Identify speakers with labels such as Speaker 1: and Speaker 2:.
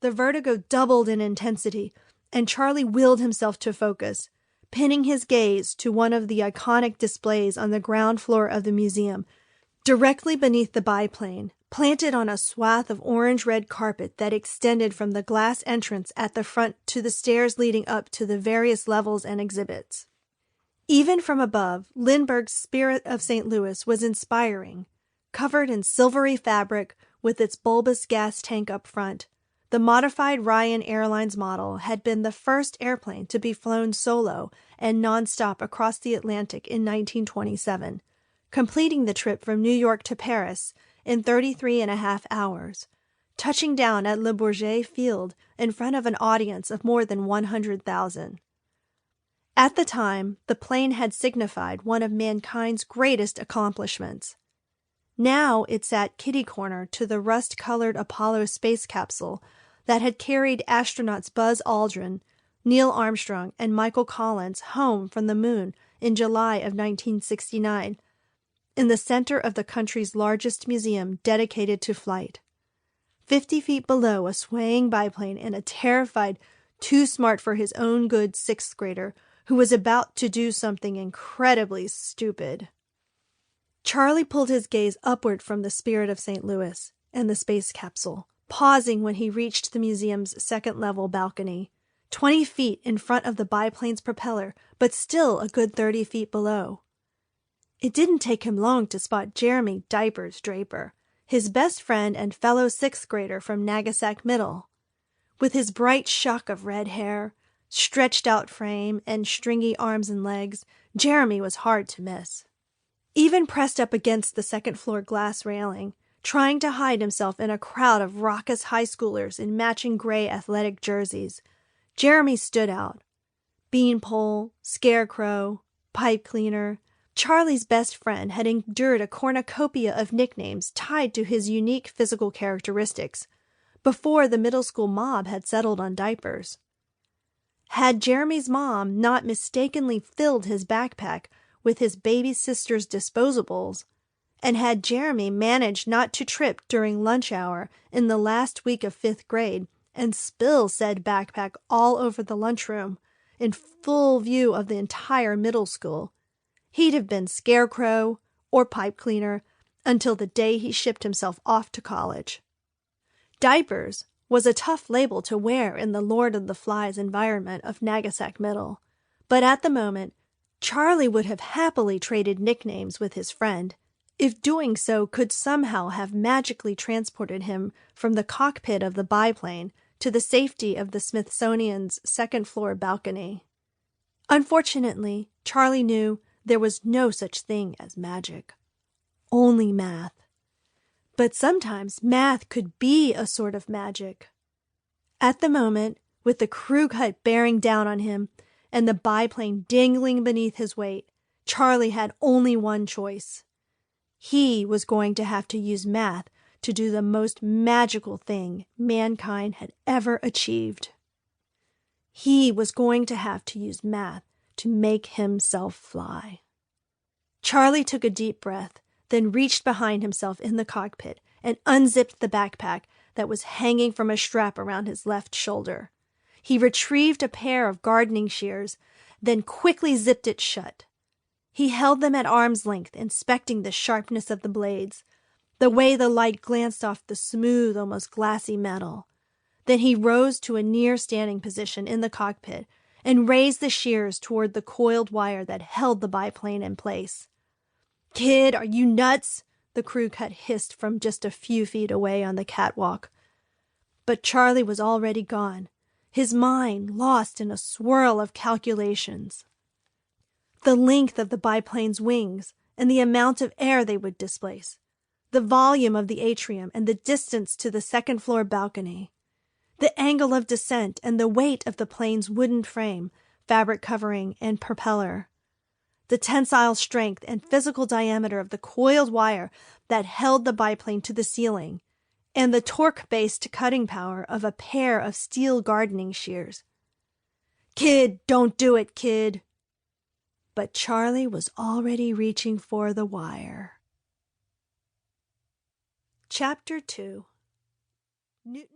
Speaker 1: the vertigo doubled in intensity, and Charlie willed himself to focus, pinning his gaze to one of the iconic displays on the ground floor of the museum, directly beneath the biplane, planted on a swath of orange-red carpet that extended from the glass entrance at the front to the stairs leading up to the various levels and exhibits. Even from above, Lindbergh's Spirit of St. Louis was inspiring. Covered in silvery fabric with its bulbous gas tank up front, the modified Ryan Airlines model had been the first airplane to be flown solo and nonstop across the Atlantic in 1927, completing the trip from New York to Paris in 33.5 hours, touching down at Le Bourget Field in front of an audience of more than 100,000. At the time, the plane had signified one of mankind's greatest accomplishments. Now it sat kitty-corner to the rust-colored Apollo space capsule that had carried astronauts Buzz Aldrin, Neil Armstrong, and Michael Collins home from the moon in July of 1969, in the center of the country's largest museum dedicated to flight. 50 feet below a swaying biplane and a terrified, too-smart-for-his-own-good sixth grader who was about to do something incredibly stupid. Charlie pulled his gaze upward from the Spirit of St. Louis and the space capsule, pausing when he reached the museum's second-level balcony, 20 feet in front of the biplane's propeller, but still a good 30 feet below. It didn't take him long to spot Jeremy Diapers Draper, his best friend and fellow sixth grader from Nagasaki Middle. With his bright shock of red hair, stretched-out frame, and stringy arms and legs, Jeremy was hard to miss. Even pressed up against the second-floor glass railing, trying to hide himself in a crowd of raucous high schoolers in matching gray athletic jerseys, Jeremy stood out. Beanpole, Scarecrow, Pipe Cleaner. Charlie's best friend had endured a cornucopia of nicknames tied to his unique physical characteristics before the middle school mob had settled on diapers. Had Jeremy's mom not mistakenly filled his backpack with his baby sister's disposables, and had Jeremy managed not to trip during lunch hour in the last week of 5th grade and spill said backpack all over the lunchroom in full view of the entire middle school, he'd have been Scarecrow or Pipe Cleaner until the day he shipped himself off to college. Diapers was a tough label to wear in the Lord of the Flies environment of Nagasaki Middle, but at the moment, Charlie would have happily traded nicknames with his friend, if doing so could somehow have magically transported him from the cockpit of the biplane to the safety of the Smithsonian's second-floor balcony. Unfortunately, Charlie knew there was no such thing as magic. Only math. But sometimes math could be a sort of magic. At the moment, with the crew cut bearing down on him, and the biplane dangling beneath his weight, Charlie had only one choice. He was going to have to use math to do the most magical thing mankind had ever achieved. He was going to have to use math to make himself fly. Charlie took a deep breath, then reached behind himself in the cockpit and unzipped the backpack that was hanging from a strap around his left shoulder. He retrieved a pair of gardening shears, then quickly zipped it shut. He held them at arm's length, inspecting the sharpness of the blades, the way the light glanced off the smooth, almost glassy metal. Then he rose to a near-standing position in the cockpit and raised the shears toward the coiled wire that held the biplane in place. "Kid, are you nuts?" the crew cut hissed from just a few feet away on the catwalk. But Charlie was already gone, his mind lost in a swirl of calculations. The length of the biplane's wings and the amount of air they would displace, the volume of the atrium and the distance to the second-floor balcony, the angle of descent and the weight of the plane's wooden frame, fabric covering, and propeller, the tensile strength and physical diameter of the coiled wire that held the biplane to the ceiling, and the torque-based cutting power of a pair of steel gardening shears. "Kid, don't do it, kid!" But Charlie was already reaching for the wire. Chapter 2. Newton